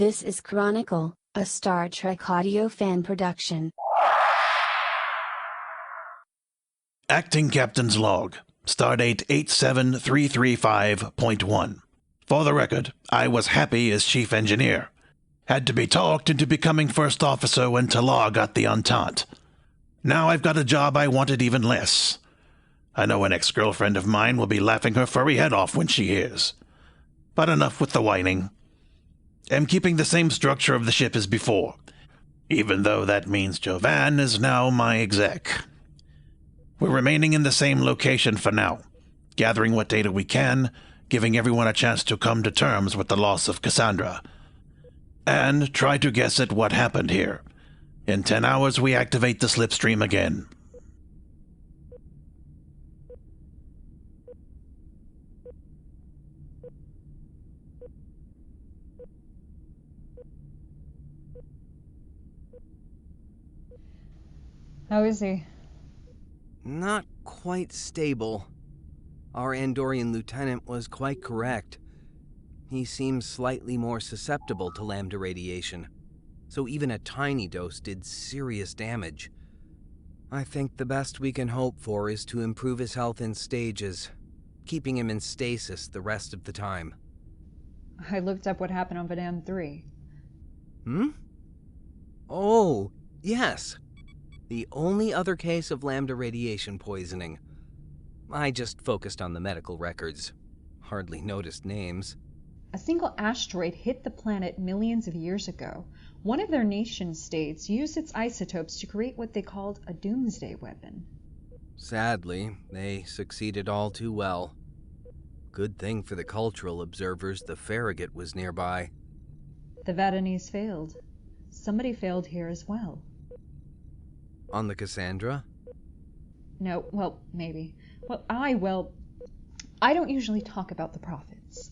This is Chronicle, a Star Trek audio fan production. Acting Captain's Log, Stardate 87335.1. For the record, I was happy as Chief Engineer. Had to be talked into becoming First Officer when Talar got the Entente. Now I've got a job I wanted even less. I know an ex-girlfriend of mine will be laughing her furry head off when she hears. But enough with the whining. Am keeping the same structure of the ship as before, even though that means Jovan is now my exec. We're remaining in the same location for now, gathering what data we can, giving everyone a chance to come to terms with the loss of Cassandra. And try to guess at what happened here. In 10 hours we activate the slipstream again. How is he? Not quite stable. Our Andorian lieutenant was quite correct. He seems slightly more susceptible to lambda radiation, so even a tiny dose did serious damage. I think the best we can hope for is to improve his health in stages, keeping him in stasis the rest of the time. I looked up what happened on V'Nell and Sariij. Oh, yes. The only other case of lambda radiation poisoning. I just focused on the medical records. Hardly noticed names. A single asteroid hit the planet millions of years ago. One of their nation-states used its isotopes to create what they called a doomsday weapon. Sadly, they succeeded all too well. Good thing for the cultural observers the Farragut was nearby. The Vatanese failed. Somebody failed here as well. On the Cassandra? No, well, maybe. I don't usually talk about the prophets.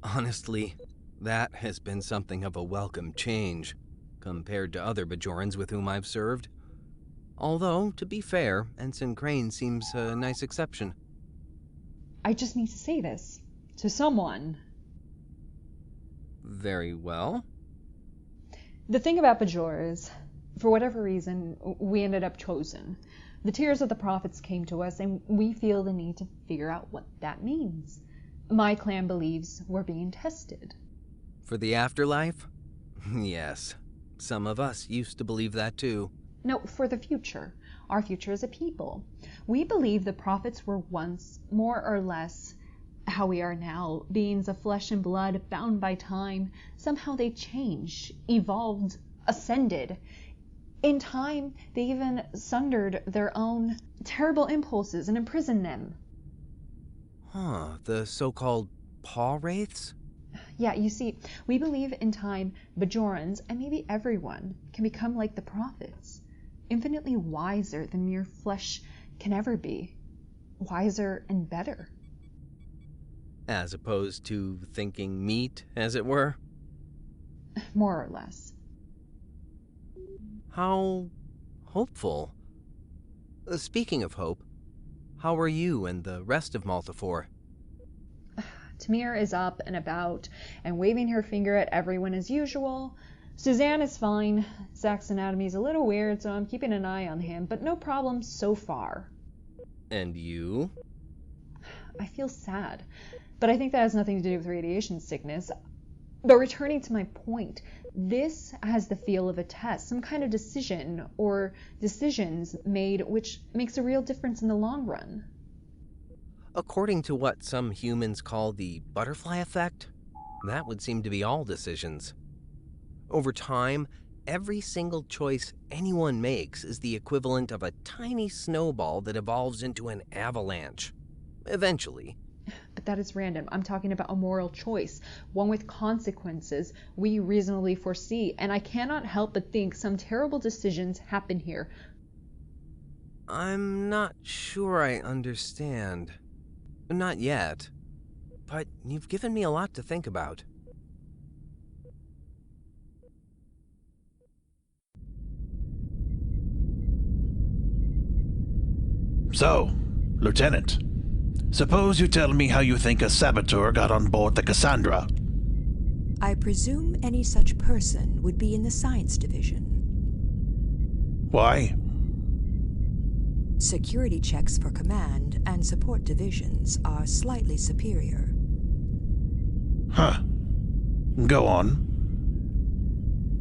Honestly, that has been something of a welcome change, compared to other Bajorans with whom I've served. Although, to be fair, Ensign Crane seems a nice exception. I just need to say this. To someone. Very well. The thing about Bajor is, for whatever reason, we ended up chosen. The tears of the prophets came to us, and we feel the need to figure out what that means. My clan believes we're being tested. For the afterlife? Yes. Some of us used to believe that too. No, for the future. Our future as a people. We believe the prophets were once, more or less, how we are now, beings of flesh and blood, bound by time. Somehow they changed, evolved, ascended. In time, they even sundered their own terrible impulses and imprisoned them. Huh, the so-called paw wraiths? Yeah, you see, we believe in time Bajorans, and maybe everyone, can become like the prophets. Infinitely wiser than mere flesh can ever be. Wiser and better. As opposed to thinking meat, as it were? More or less. How hopeful. Speaking of hope, how are you and the rest of Maltafor? Tamir is up and about and waving her finger at everyone as usual. Suzanne is fine. Zach's anatomy's a little weird, so I'm keeping an eye on him, but no problems so far. And you? I feel sad, but I think that has nothing to do with radiation sickness. But returning to my point, this has the feel of a test, some kind of decision or decisions made which makes a real difference in the long run. According to what some humans call the butterfly effect, that would seem to be all decisions. Over time, every single choice anyone makes is the equivalent of a tiny snowball that evolves into an avalanche. Eventually. But that is random. I'm talking about a moral choice, one with consequences we reasonably foresee, and I cannot help but think some terrible decisions happen here. I'm not sure I understand. Not yet. But you've given me a lot to think about. So, Lieutenant, suppose you tell me how you think a saboteur got on board the Cassandra. I presume any such person would be in the science division. Why? Security checks for command and support divisions are slightly superior. Huh. Go on.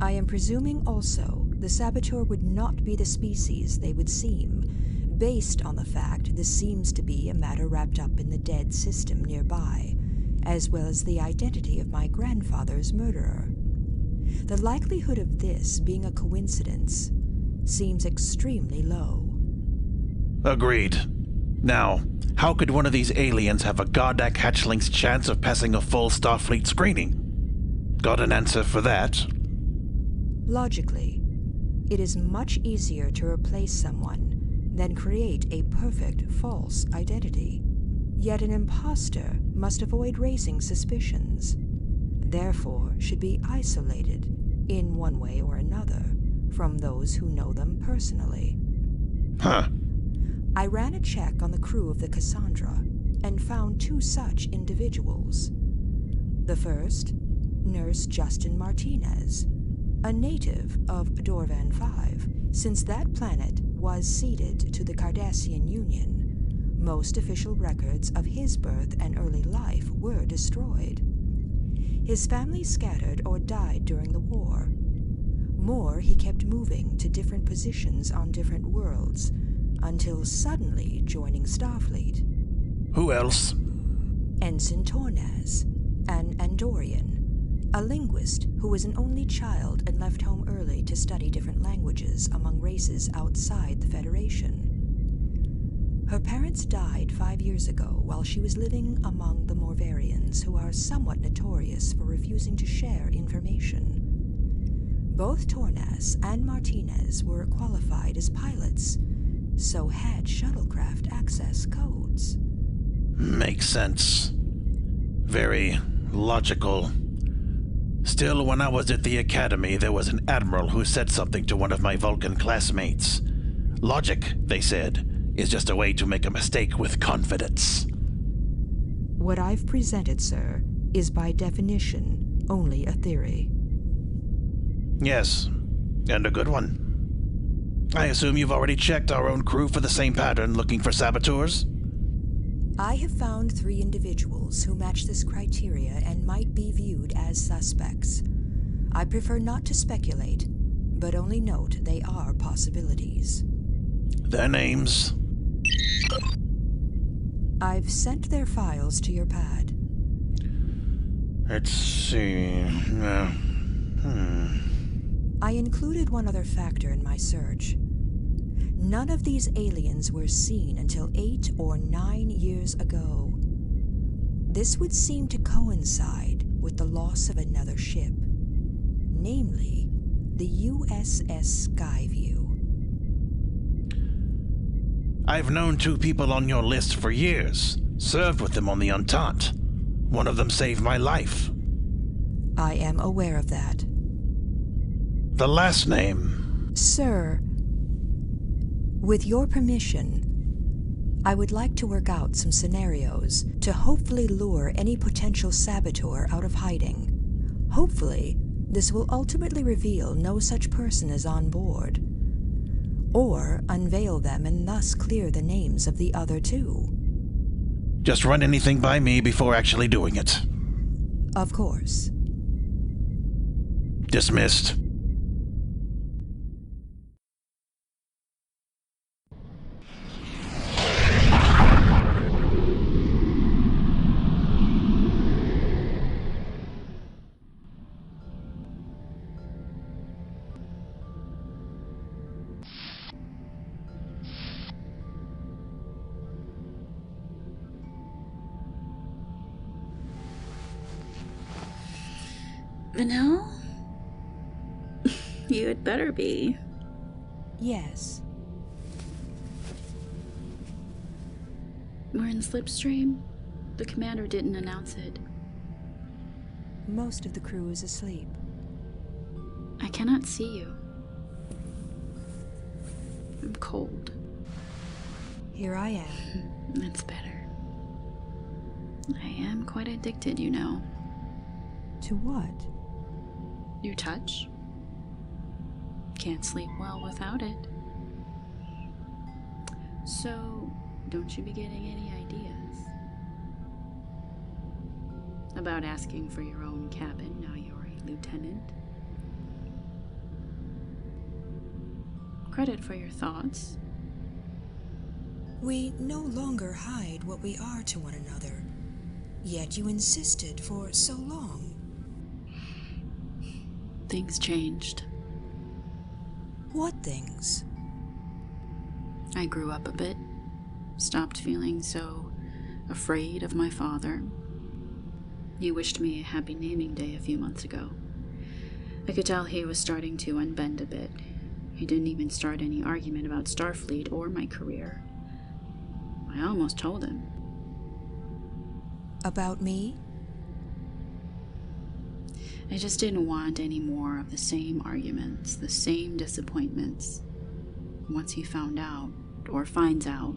I am presuming also the saboteur would not be the species they would seem, based on the fact this seems to be a matter wrapped up in the dead system nearby, as well as the identity of my grandfather's murderer. The likelihood of this being a coincidence seems extremely low. Agreed. Now, how could one of these aliens have a Gardak hatchling's chance of passing a full Starfleet screening? Got an answer for that? Logically, it is much easier to replace someone than create a perfect false identity. Yet an imposter must avoid raising suspicions, therefore should be isolated, in one way or another, from those who know them personally. Huh. I ran a check on the crew of the Cassandra and found two such individuals. The first, Nurse Justin Martinez, a native of Dorvan 5, since that planet was ceded to the Cardassian Union. Most official records of his birth and early life were destroyed. His family scattered or died during the war. More, he kept moving to different positions on different worlds, until suddenly joining Starfleet. Who else? Ensign Tornaz, an Andorian, a linguist who was an only child and left home early to study different languages among races outside the Federation. Her parents died 5 years ago while she was living among the Morvarians, who are somewhat notorious for refusing to share information. Both Tornaz and Martinez were qualified as pilots, so had shuttlecraft access codes. Makes sense. Very logical. Still, when I was at the academy, there was an admiral who said something to one of my Vulcan classmates. Logic, they said, is just a way to make a mistake with confidence. What I've presented, sir, is by definition only a theory. Yes, and a good one. I assume you've already checked our own crew for the same pattern, looking for saboteurs? I have found 3 individuals who match this criteria and might be viewed as suspects. I prefer not to speculate, but only note they are possibilities. Their names? I've sent their files to your pad. Let's see. I included one other factor in my search. None of these aliens were seen until 8 or 9 years ago. This would seem to coincide with the loss of another ship, namely the USS Skyview. I've known 2 people on your list for years. Served with them on the Entente. One of them saved my life. I am aware of that. The last name? Sir, with your permission, I would like to work out some scenarios to hopefully lure any potential saboteur out of hiding. Hopefully, this will ultimately reveal no such person is on board, or unveil them and thus clear the names of the other 2. Just run anything by me before actually doing it. Of course. Dismissed. V'Nell? You had better be. Yes. We're in Slipstream. The commander didn't announce it. Most of the crew is asleep. I cannot see you. I'm cold. Here I am. That's better. I am quite addicted, you know. To what? Your touch? Can't sleep well without it. So, don't you be getting any ideas about asking for your own cabin now you're a lieutenant? Credit for your thoughts. We no longer hide what we are to one another, yet you insisted for so long. Things changed. What things? I grew up a bit, stopped feeling so afraid of my father. He wished me a happy naming day a few months ago. I could tell he was starting to unbend a bit. He didn't even start any argument about Starfleet or my career. I almost told him. About me? I just didn't want any more of the same arguments, the same disappointments. Once he found out, or finds out,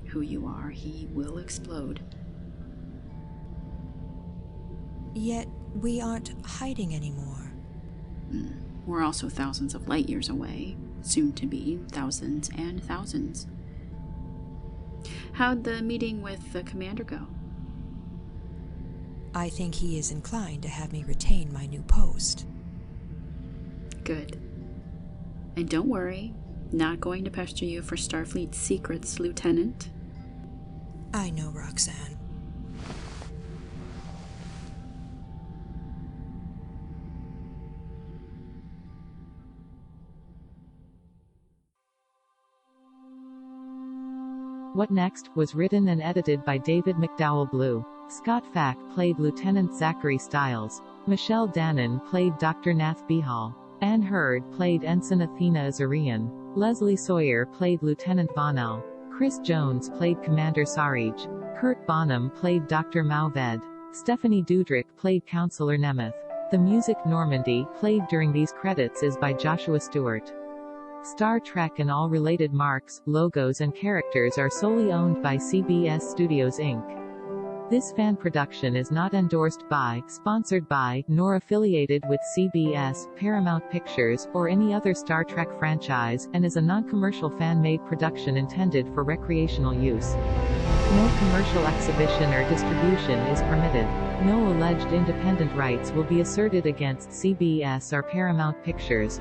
who you are, he will explode. Yet we aren't hiding anymore. We're also thousands of light years away, soon to be thousands and thousands. How'd the meeting with the commander go? I think he is inclined to have me retain my new post. Good. And don't worry, not going to pester you for Starfleet secrets, Lieutenant. I know, Roxanne. What Next was written and edited by David McDowell Blue. Scott Fack played Lieutenant Zachary Stiles. Michelle Dannon played Dr. Nath Behal. Anne Hurd played Ensign Athena Azarian. Leslie Sawyer played Lieutenant V'Nell. Chris Jones played Commander Sariij. Kurt Bonham played Dr. Mauved. Stephanie Dudrick played Counselor Nemeth. The music Normandy played during these credits is by Joshua Stewart. Star Trek and all related marks, logos and characters are solely owned by CBS Studios Inc. This fan production is not endorsed by, sponsored by, nor affiliated with CBS, Paramount Pictures, or any other Star Trek franchise, and is a non-commercial fan-made production intended for recreational use. No commercial exhibition or distribution is permitted. No alleged independent rights will be asserted against CBS or Paramount Pictures.